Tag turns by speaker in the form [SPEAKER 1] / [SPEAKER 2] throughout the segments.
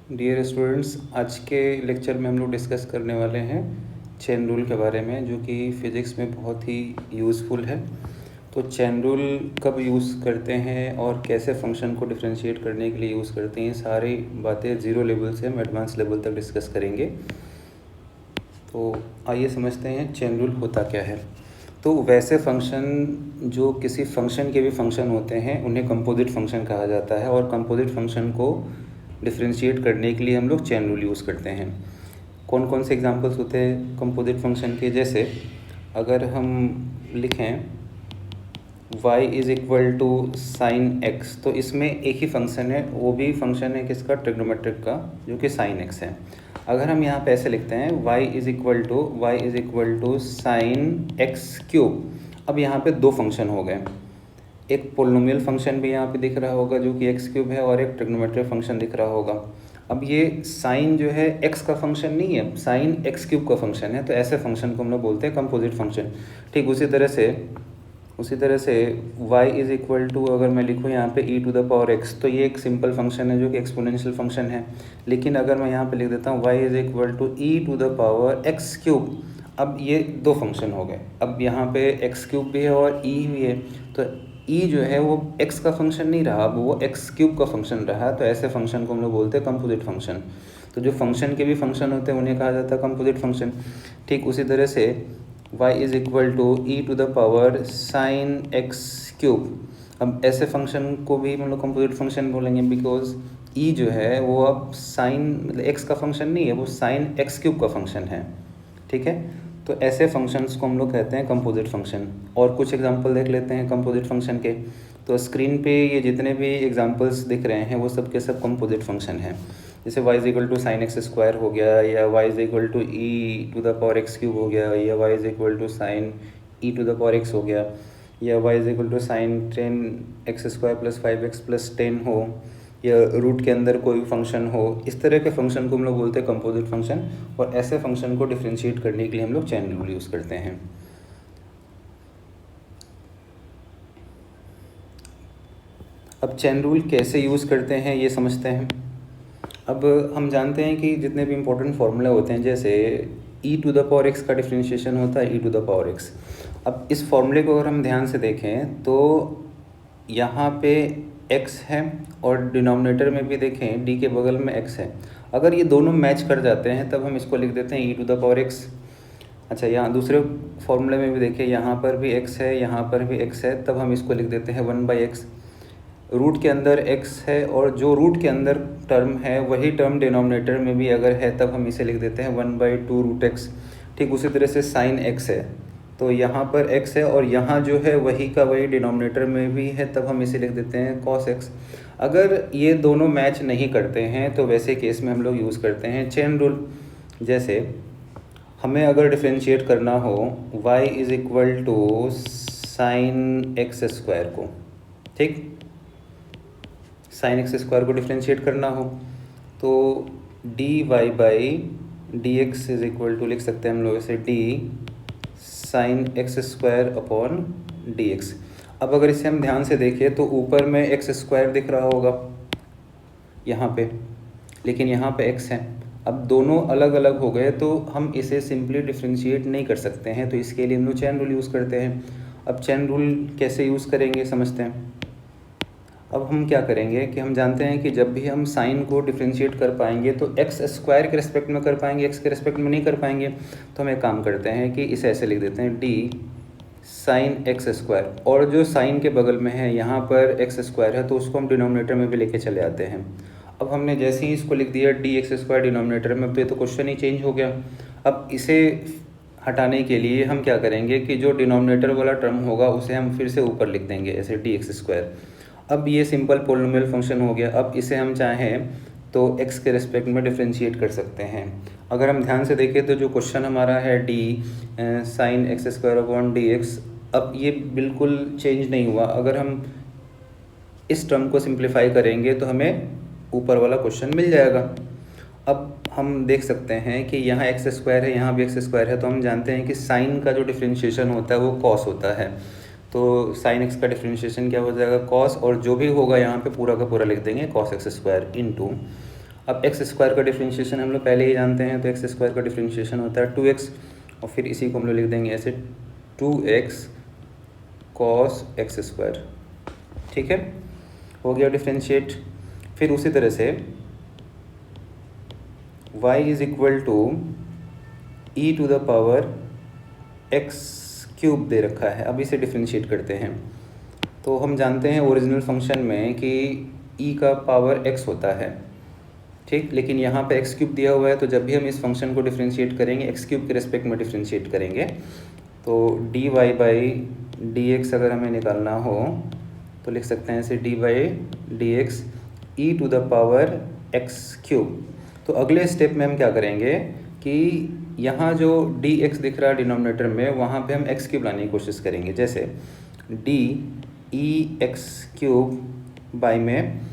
[SPEAKER 1] Dear students, आज के lecture में हम लोग डिस्कस करने वाले हैं चेन रूल के बारे में, जो कि फ़िज़िक्स में बहुत ही यूज़फुल है। तो चेन रूल कब यूज़ करते हैं और कैसे फंक्शन को डिफरेंशिएट करने के लिए यूज़ करते हैं, सारी बातें ज़ीरो लेवल से हम एडवांस लेवल तक डिस्कस करेंगे। तो आइए समझते हैं चेन रूल होता क्या है। तो वैसे फंक्शन जो किसी फंक्शन के भी फंक्शन होते हैं उन्हें कंपोजिट फंक्शन कहा जाता है, और कंपोजिट फंक्शन को डिफरेंशिएट करने के लिए हम लोग चेन रूल यूज़ करते हैं। कौन कौन से एग्जांपल्स होते हैं कंपोजिट फंक्शन के? जैसे अगर हम लिखें y is equal to sine x, तो इसमें एक ही फंक्शन है, वो भी फंक्शन है किसका? ट्रिग्नोमेट्रिक का, जो कि साइन एक्स है। अगर हम यहाँ पे ऐसे लिखते हैं y is equal to sine x cube, अब यहाँ पे दो फंक्शन हो गए। एक पोलिनोमियल फंक्शन भी यहाँ पे दिख रहा होगा जो कि एक्स क्यूब है, और एक ट्रिग्नोमेट्रिक फंक्शन दिख रहा होगा। अब ये साइन जो है एक्स का फंक्शन नहीं है, साइन एक्स क्यूब का फंक्शन है, तो ऐसे फंक्शन को हम लोग बोलते हैं कंपोजिट फंक्शन। ठीक उसी तरह से y इज़ इक्वल टू, अगर मैं लिखूँ यहाँ पे e to the power x, तो ये एक सिंपल फंक्शन है जो कि एक्सपोनेंशियल फंक्शन है। लेकिन अगर मैं यहाँ पे लिख देता हूँ y is equal to e to the power x cube, अब ये दो फंक्शन हो गए। अब यहाँ पे x क्यूब भी है और e भी है, तो e जो है वो x का फंक्शन नहीं रहा, अब वो x क्यूब का फंक्शन रहा। तो ऐसे फंक्शन को हम लोग बोलते हैं कंपोजिट फंक्शन। तो जो फंक्शन के भी फंक्शन होते हैं उन्हें कहा जाता है कंपोजिट फंक्शन। ठीक उसी तरह से y is equal to e to the power sine x cube, अब ऐसे फंक्शन को भी हम लोग कंपोजिट फंक्शन बोलेंगे, बिकॉज e जो है वो अब साइन मतलब x का फंक्शन नहीं है, वो साइन एक्स क्यूब का फंक्शन है। ठीक है, तो ऐसे फंक्शंस को हम लोग कहते हैं कंपोजिट फंक्शन। और कुछ एग्जांपल देख लेते हैं कंपोजिट फंक्शन के। तो स्क्रीन पे ये जितने भी एग्जांपल्स दिख रहे हैं वो सब के सब कंपोजिट फंक्शन हैं। जैसे y is equal to sine x square हो गया, या y is equal to e to the power x cube हो गया, या y is equal to sine e to the power x हो गया, या y is equal to sine 10x square plus 5x plus 10 हो, या रूट के अंदर कोई फंक्शन हो। इस तरह के फंक्शन को हम लोग बोलते हैं कंपोजिट फंक्शन, और ऐसे फंक्शन को डिफरेंशिएट करने के लिए हम लोग चेन रूल यूज़ करते हैं। अब चेन रूल कैसे यूज़ करते हैं ये समझते हैं। अब हम जानते हैं कि जितने भी इम्पोर्टेंट फार्मूला होते हैं, जैसे e to the power x का डिफरेंशिएशन होता है e to the power x। अब इस फॉर्मूले को अगर हम ध्यान से देखें तो यहाँ पे x है, और डिनोमिनेटर में भी देखें d के बगल में x है। अगर ये दोनों मैच कर जाते हैं तब हम इसको लिख देते हैं e to the power x। अच्छा, यहाँ दूसरे फॉर्मूले में भी देखिए, यहाँ पर भी x है, यहाँ पर भी x है, तब हम इसको लिख देते हैं 1/x। रूट के अंदर x है, और जो रूट के अंदर टर्म है वही टर्म डिनोमिनेटर में भी अगर है तब हम इसे लिख देते हैं 1/2 रूट x। ठीक उसी तरह से साइन x है, तो यहाँ पर x है और यहाँ जो है वही का वही डिनोमिनेटर में भी है, तब हम इसे लिख देते हैं cos x। अगर ये दोनों मैच नहीं करते हैं तो वैसे केस में हम लोग यूज़ करते हैं चेन रूल। जैसे हमें अगर डिफरेंशिएट करना हो y is equal to sine x square को, ठीक, साइन एक्स स्क्वायर को डिफरेंशिएट करना हो तो dy by d x is equal to लिख सकते हैं हम लोग इसे d sine x square upon d x. अब अगर इसे हम ध्यान से देखें तो ऊपर में एक्स स्क्वायर दिख रहा होगा यहाँ पे, लेकिन यहाँ पे x है। अब दोनों अलग अलग हो गए तो हम इसे सिंपली डिफरेंशिएट नहीं कर सकते हैं, तो इसके लिए हम लोग चेन रूल यूज़ करते हैं। अब चेन रूल कैसे यूज़ करेंगे समझते हैं। अब हम क्या करेंगे कि हम जानते हैं कि जब भी हम साइन को डिफरेंशिएट कर पाएंगे तो एक्स स्क्वायर के रिस्पेक्ट में कर पाएंगे, एक्स के रिस्पेक्ट में नहीं कर पाएंगे। तो हम एक काम करते हैं कि इसे ऐसे लिख देते हैं डी साइन एक्स स्क्वायर, और जो साइन के बगल में है यहाँ पर एक्स स्क्वायर है तो उसको हम डिनोमिनेटर में भी लेके चले आते हैं। अब हमने जैसे ही इसको लिख दिया डी एक्स स्क्वायर डिनोमिनेटर में, तो ये तो क्वेश्चन ही चेंज हो गया। अब इसे हटाने के लिए हम क्या करेंगे कि जो डिनोमिनेटर वाला टर्म होगा उसे हम फिर से ऊपर लिख देंगे ऐसे डी एक्स स्क्वायर। अब ये सिंपल पोलिनोमियल फंक्शन हो गया। अब इसे हम चाहें तो x के रिस्पेक्ट में डिफरेंशिएट कर सकते हैं। अगर हम ध्यान से देखें तो जो क्वेश्चन हमारा है d sine x square upon d x, अब ये बिल्कुल चेंज नहीं हुआ। अगर हम इस टर्म को सिंप्लीफाई करेंगे तो हमें ऊपर वाला क्वेश्चन मिल जाएगा। अब हम देख सकते हैं कि यहाँ एक्स स्क्वायर है, यहाँ भी एक्स स्क्वायर है, तो हम जानते हैं कि साइन का जो डिफरेंशिएशन होता है वो कॉस होता है। तो साइन एक्स का डिफरेंशिएशन क्या हो जाएगा? कॉस, और जो भी होगा यहाँ पे पूरा का पूरा लिख देंगे कॉस एक्स स्क्वायर इनटू। अब एक्स स्क्वायर का डिफ्रेंशिएशन हम लोग पहले ही जानते हैं, तो एक्स स्क्वायर का डिफ्रेंशिएशन होता है 2x, और फिर इसी को हम लोग लिख देंगे ऐसे 2x cos एक्स स्क्वायर। ठीक है, हो गया डिफ्रेंशिएट। फिर उसी तरह से y is equal to e to the power x cube दे रखा है। अब इसे डिफ्रेंशिएट करते हैं। तो हम जानते हैं ओरिजिनल फंक्शन में कि e का पावर x होता है, ठीक, लेकिन यहाँ पे एक्स क्यूब दिया हुआ है, तो जब भी हम इस फंक्शन को डिफ्रेंशिएट करेंगे एक्स क्यूब के रिस्पेक्ट में डिफ्रेंशिएट करेंगे, तो dy बाई dx अगर हमें निकालना हो तो लिख सकते हैं ऐसे dy by d x e to the power x cube. तो अगले स्टेप में हम क्या करेंगे कि यहाँ जो dx दिख रहा है डिनोमिनेटर में, वहाँ पे हम एक्स क्यूब लाने की कोशिश करेंगे। जैसे D E x cube by में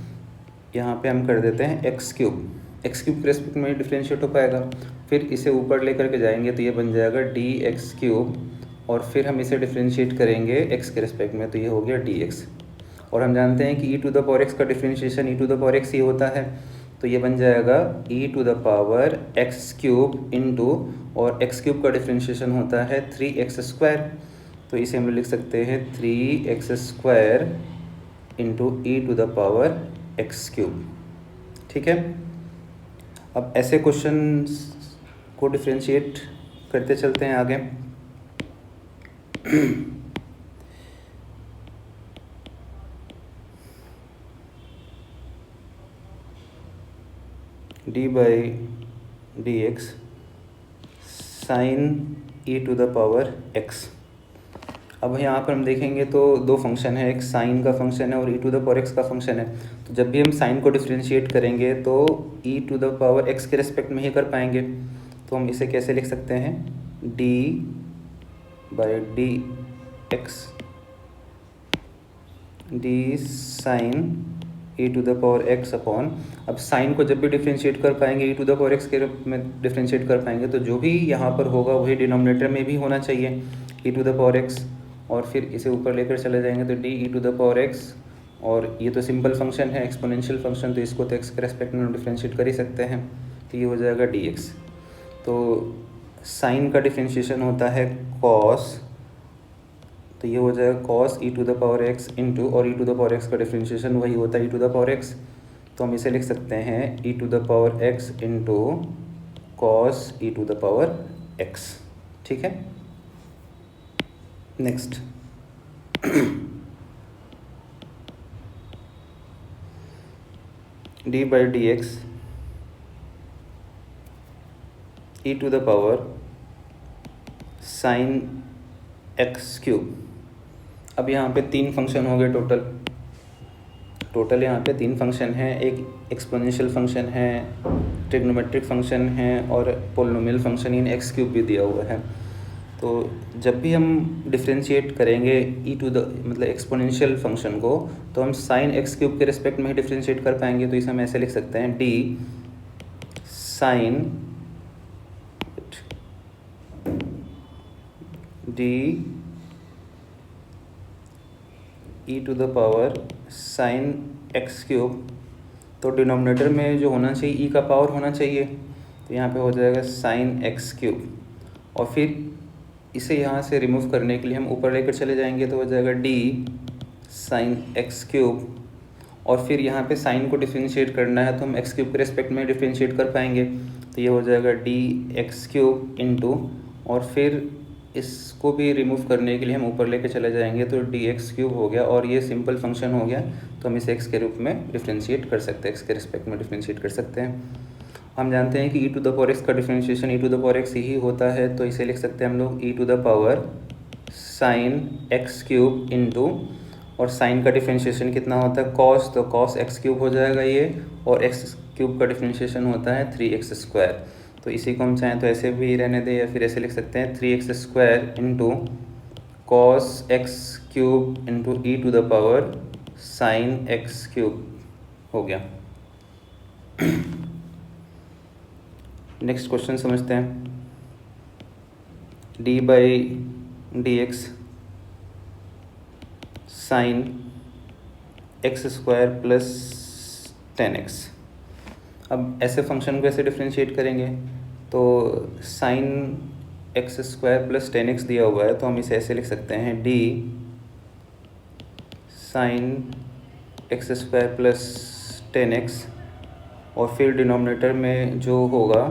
[SPEAKER 1] यहाँ पे हम कर देते हैं एक्स क्यूब के रेस्पेक्ट में डिफ्रेंशिएट हो पाएगा। फिर इसे ऊपर लेकर के जाएंगे तो ये बन जाएगा डी एक्स क्यूब, और फिर हम इसे डिफ्रेंशिएट करेंगे एक्स के रेस्पेक्ट में, तो ये हो गया डी एक्स। और हम जानते हैं कि e to the power x का differentiation e to the power x ही होता है, तो ये बन जाएगा e to the power x cube into, और एक्स क्यूब का डिफ्रेंशिएशन होता है 3x स्क्वायर, तो इसे हम लिख सकते हैं 3x square into e to the power x cube. ठीक है, अब ऐसे क्वेश्चन को डिफ्रेंशिएट करते चलते हैं आगे। D by d x sine e to the power x. अब यहाँ पर हम देखेंगे तो दो फंक्शन है, एक साइन का फंक्शन है और e to the power x का फंक्शन है। तो जब भी हम साइन को डिफ्रेंशिएट करेंगे तो ई टू द पावर एक्स के रिस्पेक्ट में ही कर पाएंगे। तो हम इसे कैसे लिख सकते हैं, d by d x d sine e to the power x upon, अब साइन को जब भी डिफ्रेंशिएट कर पाएंगे e to the power x के रूप में डिफ्रेंशिएट कर पाएंगे, तो जो भी यहाँ पर होगा वही डिनोमिनेटर में भी होना चाहिए, e to the power x, और फिर इसे ऊपर लेकर चले जाएंगे तो d e to the power x, और ये तो सिंपल फंक्शन है, एक्सपोनेंशियल फंक्शन, तो इसको तो एक्स के रेस्पेक्ट में डिफ्रेंशिएट कर ही सकते हैं, तो ये हो जाएगा डी एक्स। तो साइन का डिफ्रेंशिएशन होता है कॉस, तो ये हो जाएगा cos e to the power x into, और e to the power x का डिफ्रेंशिएशन वही होता है e to the power x, तो हम इसे लिख सकते हैं e to the power x into cos e to the power x. ठीक है, next d by d x e to the power sine x cube. अब यहाँ पे तीन फंक्शन हो गए टोटल यहाँ पे तीन फंक्शन हैं, एक एक्सपोनेंशियल फंक्शन है, ट्रिग्नोमेट्रिक फंक्शन है, और polynomial function in x cube भी दिया हुआ है। तो जब भी हम डिफ्रेंशिएट करेंगे ई टू द मतलब एक्सपोनेंशियल फंक्शन को, तो हम साइन एक्स क्यूब के रिस्पेक्ट में ही डिफ्रेंशिएट कर पाएंगे, तो इसे हम ऐसे लिख सकते हैं d sine d e to the power sine x cube. तो डिनोमिनेटर में जो होना चाहिए ई का पावर होना चाहिए, तो यहाँ पे हो जाएगा साइन एक्स क्यूब, और फिर इसे यहाँ से रिमूव करने के लिए हम ऊपर लेकर चले जाएंगे, तो हो जाएगा डी साइन एक्स क्यूब, और फिर यहाँ पे साइन को डिफ्रेंशिएट करना है तो हम एक्स क्यूब के रिस्पेक्ट में डिफ्रेंशिएट कर पाएंगे, तो ये हो जाएगा डी एक्स क्यूब इंटू, और फिर इसको भी रिमूव करने के लिए हम ऊपर लेके चले जाएंगे तो डी एक्स क्यूब हो गया, और ये सिंपल फंक्शन हो गया, तो हम इसे एक्स के रूप में डिफ्रेंशिएट कर सकते हैं, एक्स के रिस्पेक्ट में डिफ्रेंशिएट कर सकते हैं। हम जानते हैं कि e to the power x का differentiation e to the power x ही होता है, तो इसे लिख सकते हैं हम लोग e to the power sine x cube into, और साइन का डिफ्रेंशिएशन कितना होता है कॉस, तो कॉस एक्स क्यूब हो जाएगा ये, और एक्स क्यूब का डिफ्रेंशिएशन होता है 3x स्क्वायर। तो इसी को हम चाहें तो ऐसे भी रहने दें, या फिर ऐसे लिख सकते हैं 3x square into cos x cube into e to the power sine x cube हो गया। नेक्स्ट क्वेश्चन समझते हैं, d by d x sine x square plus 10x। अब ऐसे फंक्शन को ऐसे डिफ्रेंशिएट करेंगे तो sign x square plus 10x दिया हुआ है, तो हम इसे ऐसे लिख सकते हैं d sign x square plus 10x, और फिर डिनोमिनेटर में जो होगा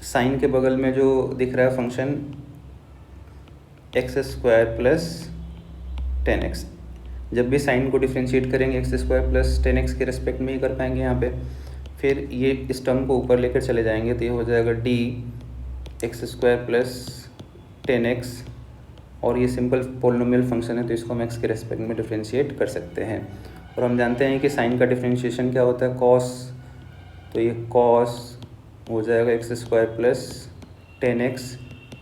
[SPEAKER 1] साइन के बगल में जो दिख रहा है function x square plus 10x। जब भी साइन को डिफ्रेंशिएट करेंगे एक्स स्क्वायर प्लस 10x के रेस्पेक्ट में ही कर पाएंगे यहाँ पे। फिर ये इस टर्म को ऊपर लेकर चले जाएंगे तो ये हो जाएगा d x square plus 10x, और ये सिंपल पोलिनोमियल फंक्शन है तो इसको हम एक्स के रेस्पेक्ट में डिफ्रेंशिएट कर सकते हैं। और हम जानते हैं कि साइन का डिफ्रेंशिएशन क्या होता है, कॉस, तो ये कॉस हो जाएगा x square plus 10x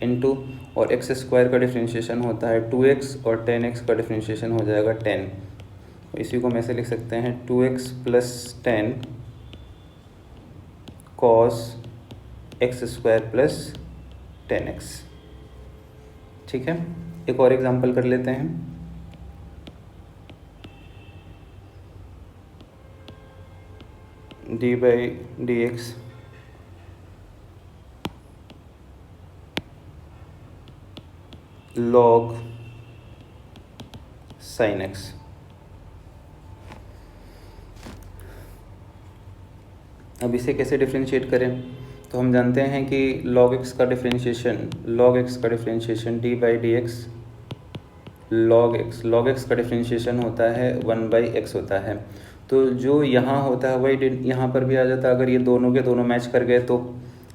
[SPEAKER 1] into, और एक्स स्क्वायर का डिफ्रेंशिएशन होता है 2x, और 10x का डिफ्रेंशिएशन हो जाएगा 10। तो इसी को हम ऐसे लिख सकते हैं 2x plus 10 cos x square plus 10x। ठीक है, एक और एग्जांपल कर लेते हैं। D by d x log sine x. अब इसे कैसे डिफ्रेंशिएट करें, तो हम जानते हैं कि log x का differentiation D by d x log x का डिफ्रेंशिएशन होता है 1/x होता है। तो जो यहाँ होता है वही यहाँ पर भी आ जाता है। अगर ये दोनों के दोनों मैच कर गए तो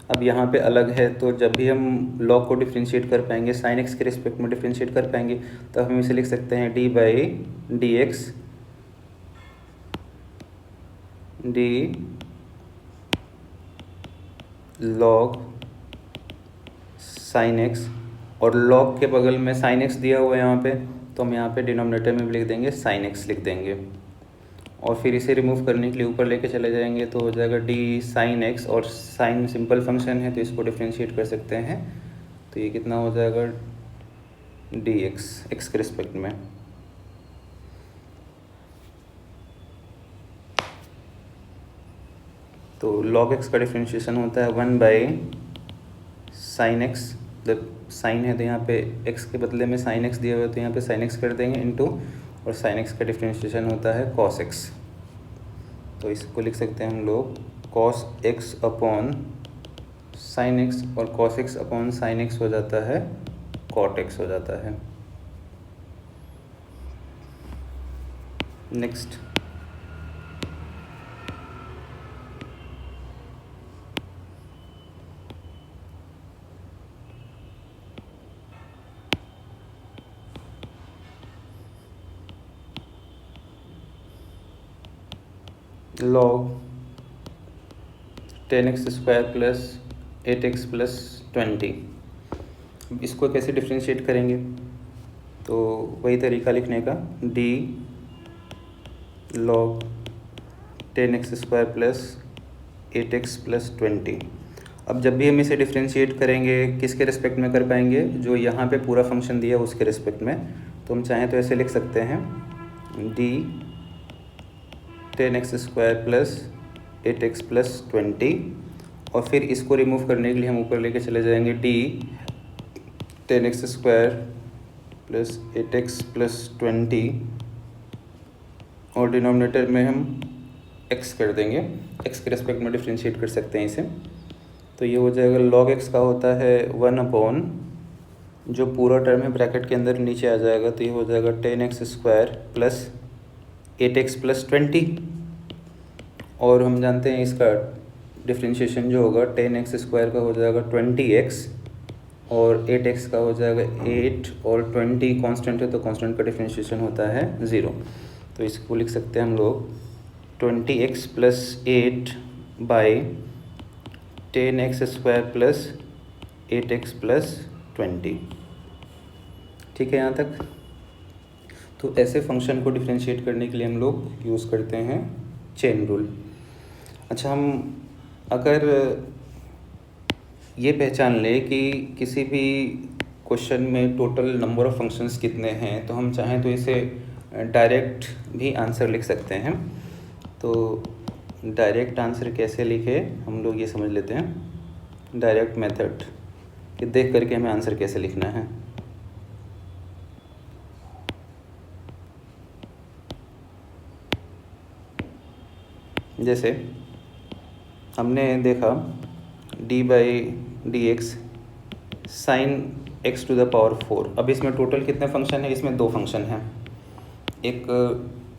[SPEAKER 1] अब यहाँ पे अलग है, तो जब भी हम log को डिफ्रेंशिएट कर पाएंगे, साइन x के रिस्पेक्ट में डिफ्रेंशिएट कर पाएंगे, तो हम इसे लिख सकते हैं d by d x D log sin x, और log के बगल में sin x दिया हुआ है यहाँ पे, तो हम यहाँ पे डिनोमिनेटर में भी लिख देंगे sin x लिख देंगे, और फिर इसे रिमूव करने के लिए ऊपर लेके चले जाएंगे तो हो जाएगा डी sin x, और sin सिंपल फंक्शन है तो इसको डिफ्रेंशिएट कर सकते हैं, तो ये कितना हो जाएगा dx x के रिस्पेक्ट में। तो log x का डिफ्रेंशिएशन होता है 1/sin x, जब साइन है तो यहाँ पे x के बदले में sin x दिया हुआ है तो यहाँ पे sin x कर देंगे इंटू, और sin x का डिफ्रेंशिएशन होता है cos x, तो इसको लिख सकते हैं हम लोग cos x upon sin x, और cos x upon sin x हो जाता है cot x हो जाता है। Next log 10x square plus 8x plus 20। इसको कैसे डिफ्रेंशिएट करेंगे, तो वही तरीका लिखने का, d log 10x square plus 8x plus 20। अब जब भी हम इसे डिफ्रेंशिएट करेंगे किसके रिस्पेक्ट में कर पाएंगे, जो यहाँ पे पूरा फंक्शन दिया है उसके रिस्पेक्ट में, तो हम चाहें तो ऐसे लिख सकते हैं d 10x square plus 8x plus 20, और फिर इसको रिमूव करने के लिए हम ऊपर लेके चले जाएंगे d 10x square plus 8x plus 20, और डिनोमिनेटर में हम x कर देंगे, x के रेस्पेक्ट में डिफ्रेंशिएट कर सकते हैं इसे। तो ये हो जाएगा log x का होता है 1 अपॉन जो पूरा टर्म है ब्रैकेट के अंदर नीचे आ जाएगा, तो ये हो जाएगा 10x square plus 8x plus 20, और हम जानते हैं इसका डिफ्रेंशिएशन जो होगा 10x स्क्वायर का हो जाएगा 20x, और 8x का हो जाएगा 8, और 20 कांस्टेंट है तो कांस्टेंट का डिफ्रेंशिएशन होता है 0। तो इसको लिख सकते हैं हम लोग 20x plus 8 by 10x square plus 8x plus 20। ठीक है यहाँ तक। तो ऐसे फंक्शन को डिफ्रेंशिएट करने के लिए हम लोग यूज़ करते हैं चेन रूल। अच्छा, हम अगर ये पहचान लें कि किसी भी क्वेश्चन में टोटल नंबर ऑफ़ फंक्शंस कितने हैं, तो हम चाहें तो इसे डायरेक्ट भी आंसर लिख सकते हैं। तो डायरेक्ट आंसर कैसे लिखे हम लोग ये समझ लेते हैं, डायरेक्ट मेथड कि देख करके हमें आंसर कैसे लिखना है। जैसे हमने देखा d/dx sine x to the power 4। अब इसमें टोटल कितने फंक्शन है, इसमें दो फंक्शन हैं, एक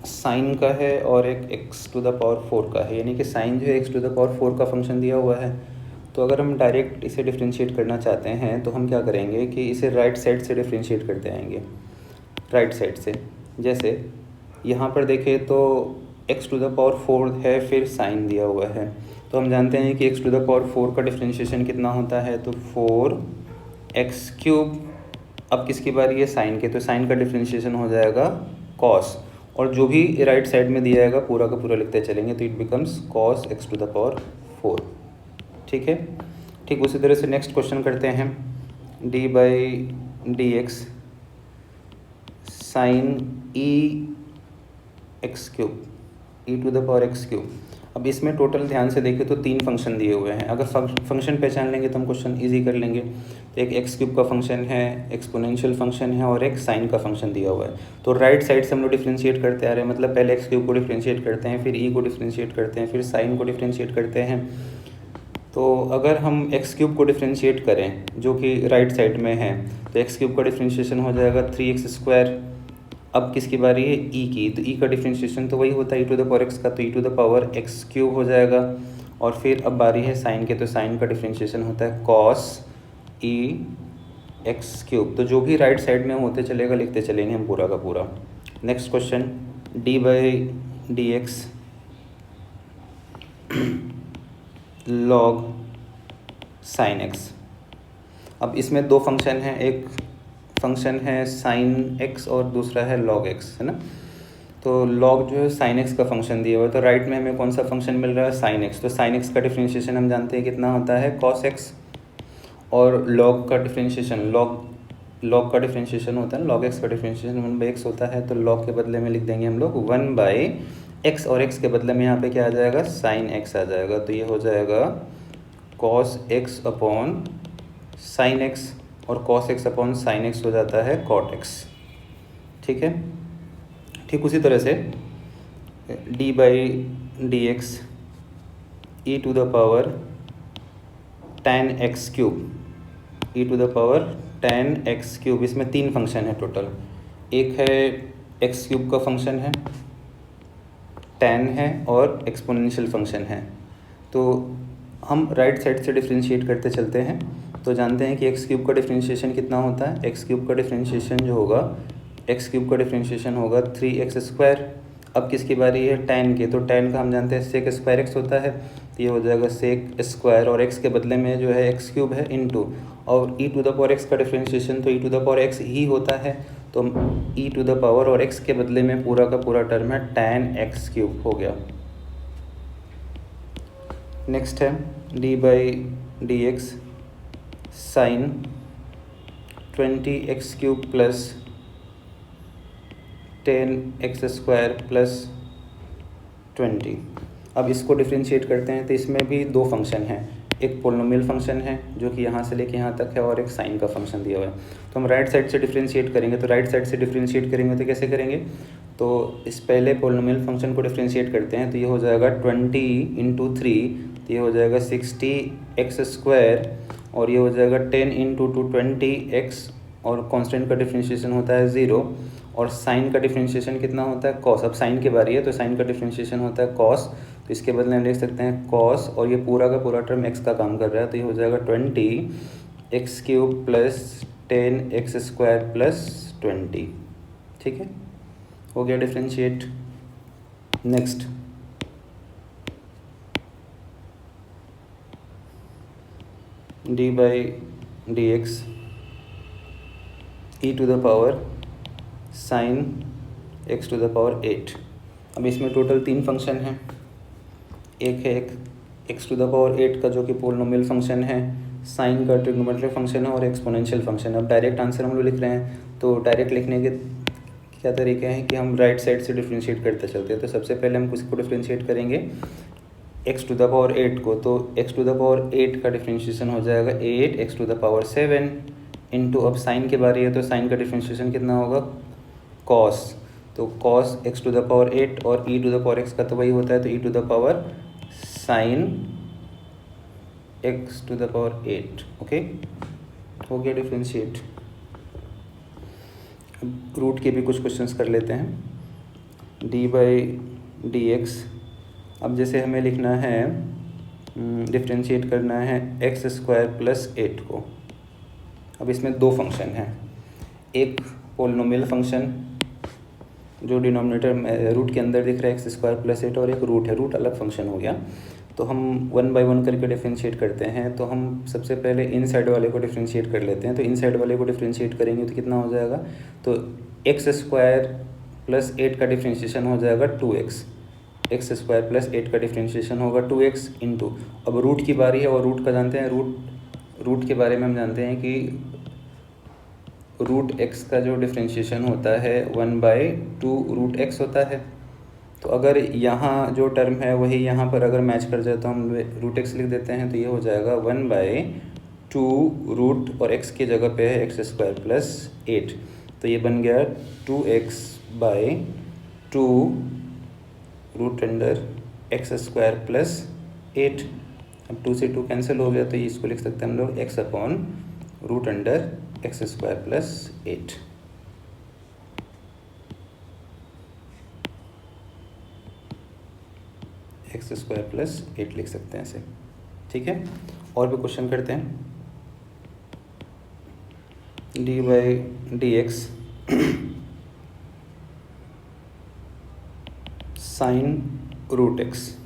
[SPEAKER 1] साइन का है और एक x टू द पावर 4 का है, यानी कि साइन जो है x टू द पावर 4 का फंक्शन दिया हुआ है। तो अगर हम डायरेक्ट इसे डिफ्रेंशिएट करना चाहते हैं तो हम क्या करेंगे कि इसे राइट साइड से डिफ्रेंशिएट करते आएंगे, राइट साइड से। जैसे यहाँ पर देखें तो x टू द पावर 4 है, फिर साइन दिया हुआ है, तो हम जानते हैं कि x टू द पावर 4 का डिफ्रेंशिएशन कितना होता है, तो 4x³। अब किसकी बारी है, साइन के, तो साइन का डिफ्रेंशिएशन हो जाएगा कॉस, और जो भी राइट साइड में दिया जाएगा पूरा का पूरा लिखते चलेंगे, तो it becomes cos x to the power 4। ठीक है। ठीक उसी तरह से नेक्स्ट क्वेश्चन करते हैं, d/dx sine e(x³) e to the power x³। अब इसमें टोटल ध्यान से देखें तो तीन फंक्शन दिए हुए हैं। अगर फंक्शन पहचान लेंगे तो हम क्वेश्चन इजी कर लेंगे। तो एक x³ का फंक्शन है, एक्सपोनेंशियल फंक्शन है और एक साइन का फंक्शन दिया हुआ है। तो राइट साइड से हम लोग डिफ्रेंशिएट करते आ रहे हैं, मतलब पहले x³ को डिफ्रेंशिएट करते हैं, फिर e को डिफ्रेंशिएट करते हैं, फिर साइन को डिफ्रेंशिएट करते हैं। तो अगर हम x³ को डिफ्रेंशिएट करें जो कि राइट साइड में है, तो x³ का डिफ्रेंशिएशन हो जाएगा 3x²। अब किसकी बारी है, e की, तो e का डिफ्रेंशिएशन तो वही होता है e to the power x का, तो e to the power x³ हो जाएगा। और फिर अब बारी है साइन के, तो साइन का डिफ्रेंशिएशन होता है cos e(x³। तो जो भी राइट साइड में होते चलेगा लिखते चलेंगे हम पूरा का पूरा। Next question, d/dx log sin x। अब इसमें दो फंक्शन हैं, एक फंक्शन है साइन x और दूसरा है log x, है ना। तो log जो है साइन x का फंक्शन दिया हुआ है, तो राइट में हमें कौन सा फंक्शन मिल रहा है, साइन x। तो साइन x का डिफ्रेंशिएशन हम जानते हैं कितना होता है, cos x, और log का डिफ्रेंशिएशन log का डिफ्रेंशिएशन होता है, log x का डिफ्रेंशिएशन 1/x होता है। तो log के बदले में लिख देंगे हम लोग 1/x, और x के बदले में यहाँ पे क्या आ जाएगा, साइन x आ जाएगा। तो ये हो जाएगा cos x upon sine x, और cos x upon sine x हो जाता है cot x। ठीक है। ठीक उसी तरह से d/dx e to the power tan x³, e to the power tan x³। इसमें तीन फंक्शन है टोटल, एक है x³ का फंक्शन है, tan है और एक्सपोनेंशियल फंक्शन है। तो हम राइट साइड से डिफ्रेंशिएट करते चलते हैं, तो जानते हैं कि x³ का डिफ्रेंशिएशन कितना होता है, x³ का डिफ्रेंशिएशन जो होगा, x³ का डिफ्रेंशिएशन होगा 3x²। अब किसकी बारी है, tan के, तो tan का हम जानते हैं sec² x होता है, तो ये हो जाएगा sec², और x के बदले में जो है x³ है इनटू, और e to the power x का डिफ्रेंशिएशन तो e to the power x ही होता है, तो e टू द पावर और x के बदले में पूरा का पूरा टर्म है tan x³ हो गया। नेक्स्ट है d/dx sign 20x³ plus 10x² plus 20। अब इसको डिफ्रेंशिएट करते हैं तो इसमें भी दो फंक्शन हैं, एक पोलिनोमियल फंक्शन है जो कि यहाँ से लेके यहाँ तक है, और एक साइन का फंक्शन दिया हुआ है। तो हम राइट साइड से डिफ्रेंशिएट करेंगे, तो राइट साइड से डिफ्रेंशिएट करेंगे तो कैसे करेंगे, तो इस पहले पोलिनोमियल फंक्शन को डिफ्रेंशिएट करते हैं, तो ये हो जाएगा 20 × 3, तो ये हो जाएगा 60x², और ये हो जाएगा 10 × 2 20x, और कांस्टेंट का डिफ्रेंशिएशन होता है 0, और साइन का डिफ्रेंशिएशन कितना होता है, कॉस। अब साइन की बारी है तो साइन का डिफ्रेंशिएशन होता है कॉस, तो इसके बदले हम लिख सकते हैं कॉस, और ये पूरा का पूरा टर्म x का काम कर रहा है, तो ये हो जाएगा 20x³ प्लस 10x² प्लस 20। ठीक है, हो गया differentiate. Next d/dx e to the power sine x to the power 8। अब इसमें टोटल तीन फंक्शन हैं, एक है x टू द पावर 8 का जो कि पोलिनोमियल फंक्शन है, साइन का ट्रिग्नोमेट्रिक फंक्शन है, और एक्सपोनेंशियल फंक्शन है। अब डायरेक्ट आंसर हम लोग लिख रहे हैं, तो डायरेक्ट लिखने क्या तरीके हैं कि हम राइट साइड से डिफ्रेंशिएट करते चलते हैं। तो सबसे पहले हम किसको डिफ्रेंशिएट करेंगे, x टू द पावर 8 को। तो x टू द पावर 8 का डिफ्रेंशिएशन हो जाएगा 8 x to the power 7 into, अब साइन की बारी है तो साइन का डिफ्रेंशिएशन कितना होगा, cos। तो cos x to the power 8 और e to the power x का तो वही होता है, तो e to the power sine x to the power 8। Okay, हो गया डिफ्रेंशिएट। अब रूट के भी कुछ क्वेश्चंस कर लेते हैं। डी बाई डी एक्स, अब जैसे हमें लिखना है, डिफ्रेंशिएट करना है एक्स स्क्वायर प्लस 8 को। अब इसमें दो फंक्शन हैं, एक पोलिनोमियल फंक्शन जो डिनोमिनेटर रूट के अंदर दिख रहा है एक्स स्क्वायर प्लस 8, और एक रूट है, रूट अलग फंक्शन हो गया। तो हम 1 बाई 1 करके डिफ्रेंशिएट करते हैं। तो हम सबसे पहले इन साइड वाले को डिफ्रेंशिएट कर लेते हैं। तो इन साइड वाले को डिफ्रेंशिएट करेंगे तो कितना हो जाएगा, तो एक्स स्क्वायर प्लस 8 का डिफ्रेंशिएशन हो जाएगा 2x, एक्स स्क्वायर प्लस 8 का डिफ्रेंशिएशन होगा 2x इंटू, अब रूट की बारी है और रूट का जानते हैं, रूट के बारे में हम जानते हैं कि रूट एक्स का जो डिफ्रेंशिएशन होता है 1/2 रूट एक्स होता है। तो अगर यहाँ जो टर्म है वही यहाँ पर अगर मैच कर जाए तो हम रूट एक्स लिख देते हैं। तो ये हो जाएगा 1/2 रूट, और x की जगह पे है एक्स स्क्वायर प्लस 8, तो ये बन गया 2x/2 root under x square plus 8। अब 2 से 2 कैंसिल हो गया, तो ये इसको लिख सकते हैं हम लोग x upon root under x square plus 8। X square plus 8 लिख सकते हैं ऐसे, ठीक है। और भी क्वेश्चन करते हैं। D by d x sine root x,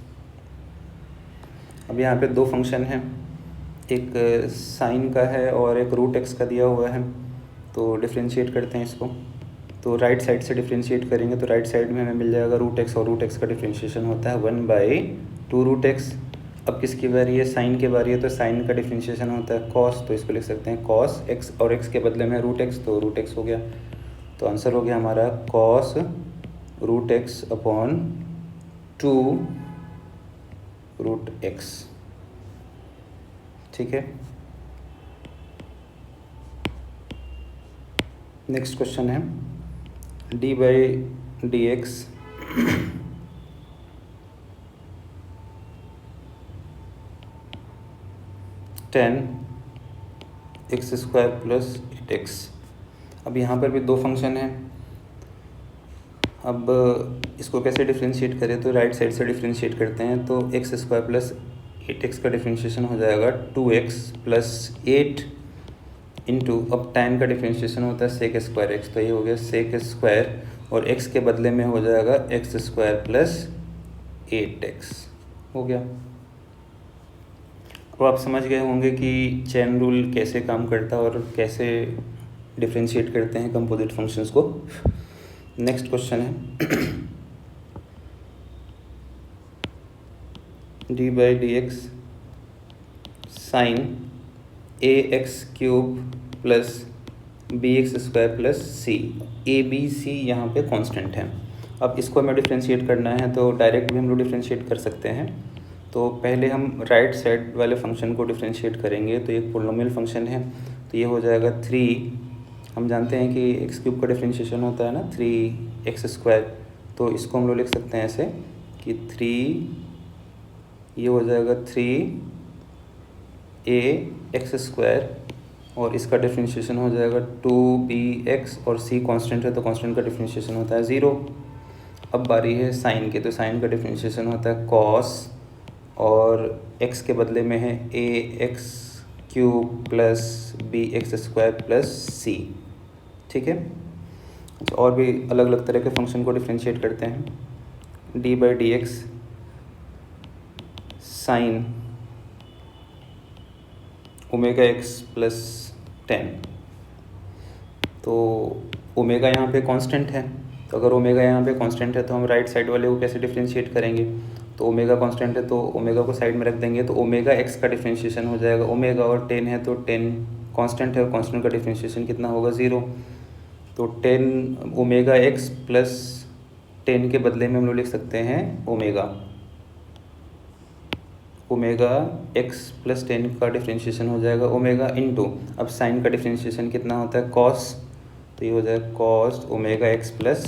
[SPEAKER 1] अब यहाँ पे दो फंक्शन हैं, एक साइन का है और एक रूट एक्स का दिया हुआ है। तो डिफ्रेंशिएट करते हैं इसको। तो राइट साइड से डिफ्रेंशिएट करेंगे तो राइट साइड में हमें मिल जाएगा रूट एक्स, और रूट एक्स का डिफ्रेंशिएशन होता है 1/2 रूट एक्स। अब किसकी बारी है, साइन की बारी है, तो साइन का डिफ्रेंशिएशन होता है कॉस, तो इसको लिख सकते हैं कॉस एक्स, और एक्स के बदले में रूट एक्स, तो रूट एक्स हो गया। तो आंसर हो गया हमारा cos root x upon 2 root x, ठीक है। नेक्स्ट क्वेश्चन है d by d x ten x square plus 8x। अब यहाँ पर भी दो फंक्शन हैं। अब इसको कैसे डिफ्रेंशिएट करें, तो राइट साइड से डिफ्रेंशिएट करते हैं। तो एक्स स्क्वायर प्लस 8x का डिफ्रेंशिएशन हो जाएगा 2x प्लस 8 इंटू, अब tan का डिफ्रेंशिएशन होता है सेक स्क्वायर एक्स, तो ये हो गया सेक स्क्वायर, और x के बदले में हो जाएगा एक्स स्क्वायर प्लस 8x, हो गया। अब आप समझ गए होंगे कि चेन रूल कैसे काम करता है और कैसे डिफ्रेंशिएट करते हैं कंपोजिट फंक्शंस को। नेक्स्ट क्वेश्चन है d by d x sine ax³ plus bx² plus c, a b c यहाँ पे कांस्टेंट है। अब इसको हमें डिफ्रेंशिएट करना है, तो डायरेक्ट भी हम लोग डिफ्रेंशिएट कर सकते हैं। तो पहले हम राइट साइड वाले फंक्शन को डिफ्रेंशिएट करेंगे। तो एक पोलिनोमियल फंक्शन है, तो ये हो जाएगा 3, हम जानते हैं कि x³ का डिफ्रेंशिएशन होता है ना 3x², तो इसको हम लोग लिख सकते हैं ऐसे कि 3, ये हो जाएगा 3ax², और इसका डिफ्रेंशिएशन हो जाएगा 2bx, और c कांस्टेंट है तो कांस्टेंट का डिफ्रेंशिएशन होता है 0। अब बारी है साइन की, तो साइन का डिफ्रेंशिएशन होता है cos, और x के बदले में है ax³ plus bx² plus c, ठीक है। तो और भी अलग अलग तरह के फंक्शन को डिफ्रेंशिएट करते हैं। D by d x sine omega x plus 10, तो ओमेगा यहाँ पे कांस्टेंट है, तो अगर ओमेगा यहाँ पे कांस्टेंट है तो हम राइट साइड वाले को कैसे डिफ्रेंशिएट करेंगे। तो ओमेगा कांस्टेंट है तो ओमेगा को साइड में रख देंगे, तो ओमेगा एक्स का डिफ्रेंशिएशन हो जाएगा ओमेगा, और 10 है तो 10 कांस्टेंट है, और कांस्टेंट का डिफ्रेंशिएशन कितना होगा 0। तो 10 ओमेगा एक्स प्लस 10 के बदले में हम लोग लिख सकते हैं ओमेगा एक्स प्लस 10 का डिफ्रेंशिएशन हो जाएगा ओमेगा इंटू, अब साइन का डिफ्रेंशिएशन कितना होता है कॉस, तो ये हो जाएगा cos omega x plus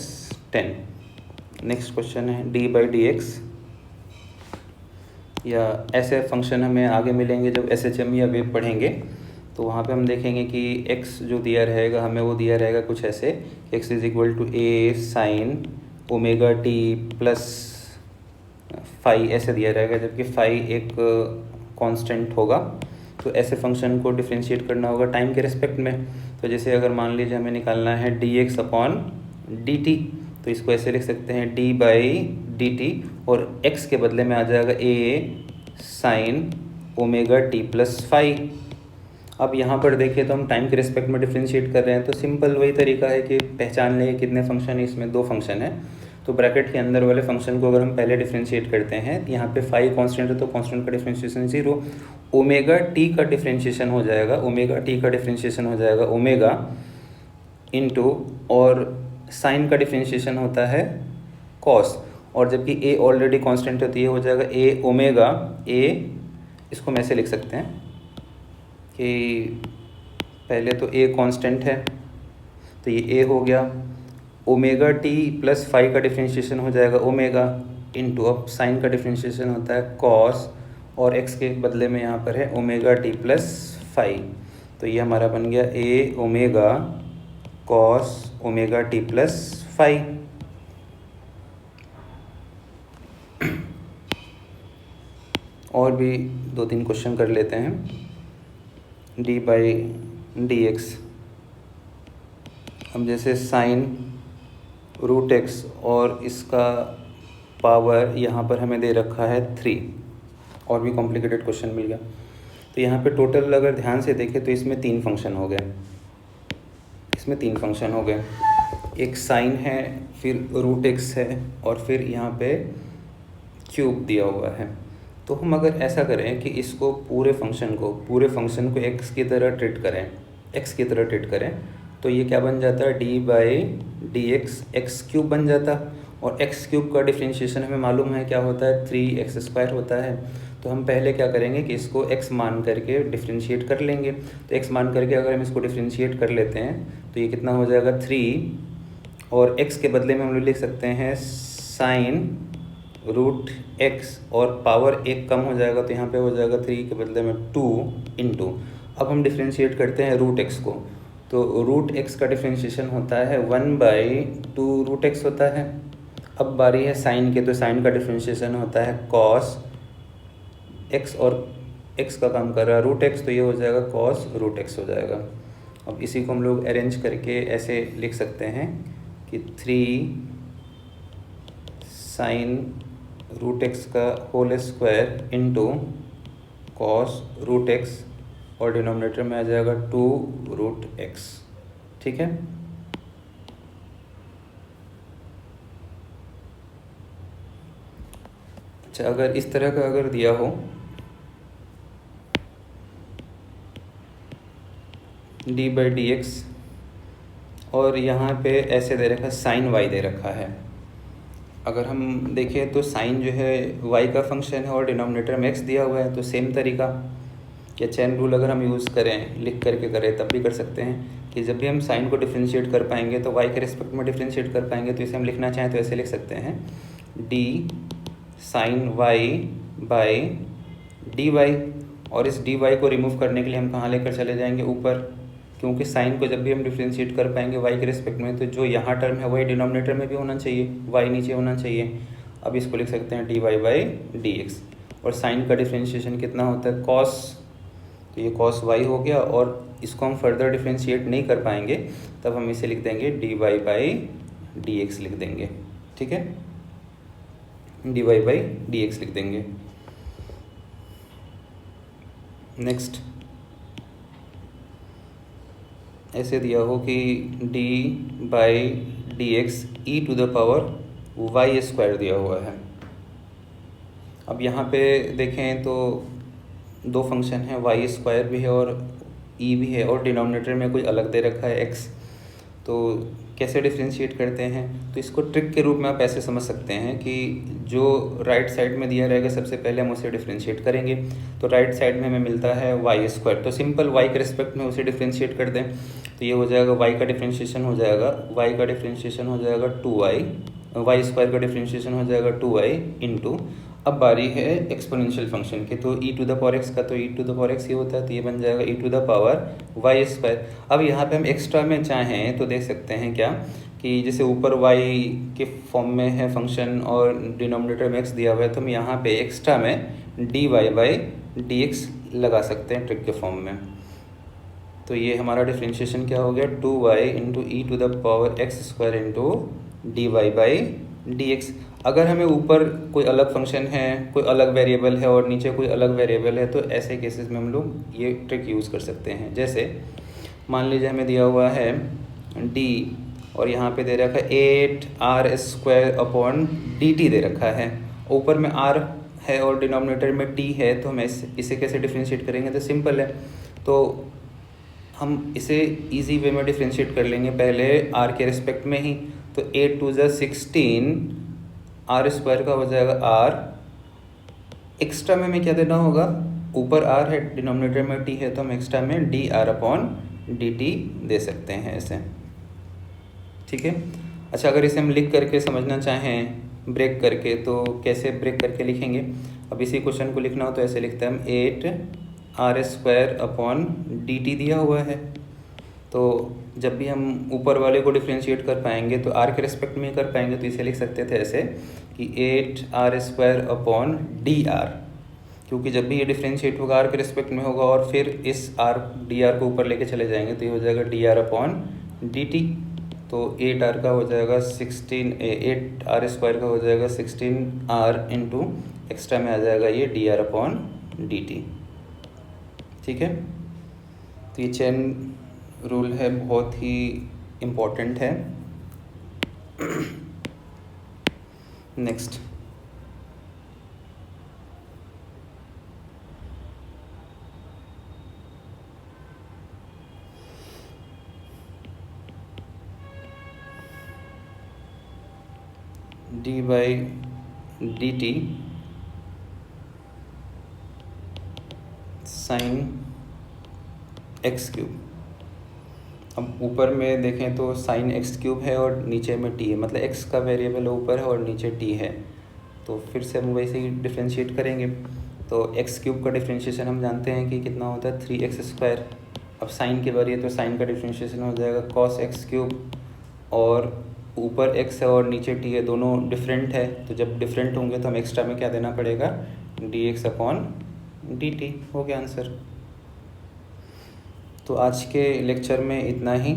[SPEAKER 1] 10। Next question है डी बाई डी एक्स, या ऐसे फंक्शन हमें आगे मिलेंगे जब SHM या वेव पढ़ेंगे, तो वहाँ पे हम देखेंगे कि x जो दिया रहेगा हमें वो दिया रहेगा कुछ ऐसे, x is equal to a sine omega t plus phi ऐसे दिया रहेगा, जबकि फाई एक कांस्टेंट होगा। तो ऐसे फंक्शन को डिफ्रेंशिएट करना होगा टाइम के रिस्पेक्ट में। तो जैसे अगर मान लीजिए हमें निकालना है dx अपॉन dt, तो इसको ऐसे लिख सकते हैं d बाई डी टी, और x के बदले में आ जाएगा a sine omega t plus phi. अब यहाँ पर देखिए तो हम टाइम के रिस्पेक्ट में डिफ्रेंशिएट कर रहे हैं, तो सिंपल वही तरीका है कि पहचान लें कितने फंक्शन है इसमें, दो फंक्शन है। तो ब्रैकेट के अंदर वाले फंक्शन को अगर हम पहले डिफ्रेंशिएट करते हैं, यहाँ पे फाई कांस्टेंट है तो कांस्टेंट का डिफ्रेंशिएशन 0, ओमेगा टी का डिफ्रेंशिएशन हो जाएगा, ओमेगा टी का डिफ्रेंशिएशन हो जाएगा ओमेगा इंटू, और साइन का डिफ्रेंशिएशन होता है कॉस, और जबकि ए ऑलरेडी कांस्टेंट होती है हो जाएगा ए ओमेगा ए, इसको हम ऐसे लिख सकते हैं कि पहले तो ए कांस्टेंट है तो ये ए हो गया, ओमेगा टी प्लस फाई का डिफ्रेंशिएशन हो जाएगा ओमेगा इंटू, अब साइन का डिफ्रेंशिएशन होता है कॉस, और एक्स के बदले में यहाँ पर है ओमेगा टी प्लस फाई, तो ये हमारा बन गया A omega cos omega t plus phi. और भी 2-3 क्वेश्चन कर लेते हैं। डी बाई डी एक्स, हम जैसे साइन रूट एक्स और इसका पावर यहाँ पर हमें दे रखा है 3, और भी कॉम्प्लिकेटेड क्वेश्चन मिल गया। तो यहाँ पे टोटल अगर ध्यान से देखें तो इसमें 3 फंक्शन हो गए, इसमें 3 फंक्शन हो गए, एक साइन है, फिर रूट एक्स है, और फिर यहाँ पे क्यूब दिया हुआ है। तो हम अगर ऐसा करें कि इसको पूरे फंक्शन को x की तरह ट्रीट करें, तो ये क्या बन जाता है d by d x cube बन जाता, और x क्यूब का डिफ्रेंशिएशन हमें मालूम है क्या होता है 3x² होता है। तो हम पहले क्या करेंगे कि इसको x मान करके डिफ्रेंशिएट कर लेंगे। तो x मान करके अगर हम इसको डिफ्रेंशिएट कर लेते हैं तो ये कितना हो जाएगा 3, और x के बदले में हम लोग लिख सकते हैं साइन रूट एक्स, और पावर 1 कम हो जाएगा तो यहाँ पे हो जाएगा 3 के बदले में 2 इंटू, अब हम डिफ्रेंशिएट करते हैं रूट एक्स को, तो रूट एक्स का डिफ्रेंशिएशन होता है 1/2 रूट एक्स होता है। अब बारी है साइन के, तो साइन का डिफ्रेंशिएशन होता है कॉस एक्स, और एक्स का काम कर रहा है रूट एक्स, तो ये हो जाएगा कॉस रूट एक्स हो जाएगा। अब इसी को हम लोग अरेंज करके ऐसे लिख सकते हैं कि 3 साइन रूट एक्स का whole square into cos root x, और डिनोमिनेटर में आ जाएगा 2 रूट एक्स। ठीक है, अच्छा अगर इस तरह का अगर दिया हो डी बाई डी एक्स, और यहाँ पे ऐसे दे रखा है साइन वाई दे रखा है, अगर हम देखें तो साइन जो है y का फंक्शन है और डिनोमिनेटर में x दिया हुआ है, तो सेम तरीका या चेन रूल अगर हम यूज़ करें, लिख करके करें, तब भी कर सकते हैं कि जब भी हम साइन को डिफ्रेंशिएट कर पाएंगे तो y के रिस्पेक्ट में डिफ्रेंशिएट कर पाएंगे। तो इसे हम लिखना चाहें तो ऐसे लिख सकते हैं d sine y by d y, और इस डी वाई को रिमूव करने के लिए हम कहाँ लेकर चले जाएंगे ऊपर, क्योंकि साइन को जब भी हम डिफ्रेंशिएट कर पाएंगे y के रिस्पेक्ट में, तो जो यहाँ टर्म है वही डिनोमिनेटर में भी होना चाहिए, y नीचे होना चाहिए। अब इसको लिख सकते हैं d y by d x, और साइन का डिफ्रेंशिएशन कितना होता है कॉस, तो ये कॉस y हो गया, और इसको हम फर्दर डिफ्रेंशिएट नहीं कर पाएंगे तब हम इसे लिख देंगे d y by d x लिख देंगे। ठीक है, d y by d x लिख देंगे। नेक्स्ट ऐसे दिया हो कि d by d x e to the power y square दिया हुआ है। अब यहाँ पे देखें तो 2 फंक्शन हैं, वाई स्क्वायर भी है और ई भी है, और डिनोमिनेटर में कोई अलग दे रखा है x। तो कैसे डिफ्रेंशिएट करते हैं, तो इसको ट्रिक के रूप में आप ऐसे समझ सकते हैं कि जो राइट साइड में दिया रहेगा सबसे पहले हम उसे डिफ्रेंशिएट करेंगे। तो राइट साइड में हमें मिलता है वाई स्क्वायर, तो सिंपल वाई के रिस्पेक्ट में उसे डिफ्रेंशिएट कर दें, तो ये हो जाएगा वाई का डिफ्रेंशिएशन हो जाएगा, वाई का डिफ्रेंशिएशन हो जाएगा 2y, वाई स्क्वायर का डिफ्रेंशिएशन हो जाएगा 2y इंटू, अब बारी है एक्सपोनेंशियल फंक्शन की, तो e to the power x का तो e to the power x ही होता है, तो ये बन जाएगा e to the power y square. अब यहाँ पे हम एक्स्ट्रा में चाहें तो देख सकते हैं क्या कि जैसे ऊपर y के फॉर्म में है फंक्शन और डिनोमिनेटर में x दिया हुआ है, तो हम यहाँ पे एक्स्ट्रा में dy बाई dx लगा सकते हैं ट्रिक के फॉर्म में। तो ये हमारा डिफ्रेंशिएशन क्या हो गया, 2y into e to the power x square into d y by d x. अगर हमें ऊपर कोई अलग फंक्शन है, कोई अलग वेरिएबल है और नीचे कोई अलग वेरिएबल है, तो ऐसे केसेस में हम लोग ये ट्रिक यूज़ कर सकते हैं। जैसे मान लीजिए हमें दिया हुआ है d और यहाँ पे दे रखा है 8r स्क्वायर अपॉन dt दे रखा है, ऊपर में r है और डिनोमिनेटर में t है, तो हम इसे कैसे डिफ्रेंशिएट करेंगे, तो सिंपल है, तो हम इसे इजी वे में डिफ्रेंशिएट कर लेंगे पहले r के रिस्पेक्ट में ही। तो 8 टू ज़ा 16 r स्क्वायर का हो जाएगा r, एक्स्ट्रा में हमें क्या देना होगा, ऊपर r है डिनोमिनेटर में t है, तो हम एक्स्ट्रा में d r upon d t दे सकते हैं ऐसे, ठीक है। अच्छा, अगर इसे हम लिख करके समझना चाहें ब्रेक करके, तो कैसे ब्रेक करके लिखेंगे, अब इसी क्वेश्चन को लिखना हो तो ऐसे लिखते हैं हम 8r square upon d T दिया हुआ है, तो जब भी हम ऊपर वाले को डिफ्रेंशिएट कर पाएंगे तो r के रिस्पेक्ट में ही कर पाएंगे, तो इसे लिख सकते थे ऐसे कि 8r square upon D R, क्योंकि जब भी ये डिफ्रेंशिएट होगा r के रिस्पेक्ट में होगा और फिर इस r डी आर को ऊपर लेके चले जाएंगे, तो ये हो जाएगा D r upon d T. तो 8r का हो जाएगा 8r स्क्वायर का हो जाएगा 16r इंटू एक्स्ट्रा में आ जाएगा ये D r upon d T, ठीक है। तो ये चेन रूल है, बहुत ही इम्पोर्टेंट है। Next, d by d T sign x cube. अब ऊपर में देखें तो साइन एक्स क्यूब है और नीचे में टी है, मतलब एक्स का वेरिएबल ऊपर है और नीचे टी है, तो फिर से हम वैसे ही डिफ्रेंशिएट करेंगे। तो एक्स क्यूब का डिफ्रेंशिएशन हम जानते हैं कि कितना होता है 3x स्क्वायर। अब साइन की बारी है तो साइन का डिफ्रेंशिएशन हो जाएगा कॉस एक्स क्यूब, और ऊपर x है और नीचे t है, दोनों डिफरेंट है, तो जब डिफरेंट होंगे तो हम एक्स्ट्रा में क्या देना पड़ेगा, dx अपॉन dt, हो गया आंसर। तो आज के लेक्चर में इतना ही।